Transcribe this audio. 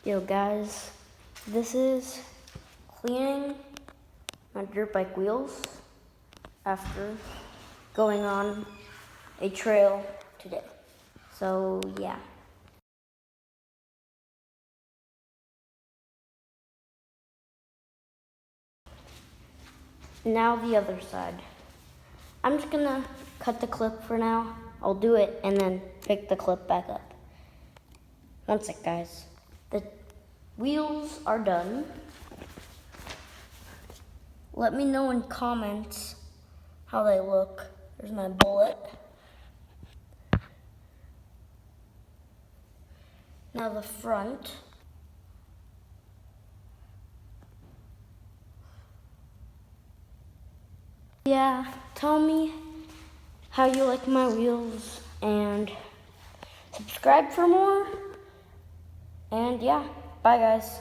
Yo guys, this is cleaning my dirt bike wheels after going on a trail today. So yeah. Now the other side. I'm just gonna cut the clip for now. I'll do it and then pick the clip back up. One sec guys. The wheels are done. Let me know in comments how they look. There's my bullet. Now the front. Yeah, tell me how you like my wheels and subscribe for more. And yeah, bye guys.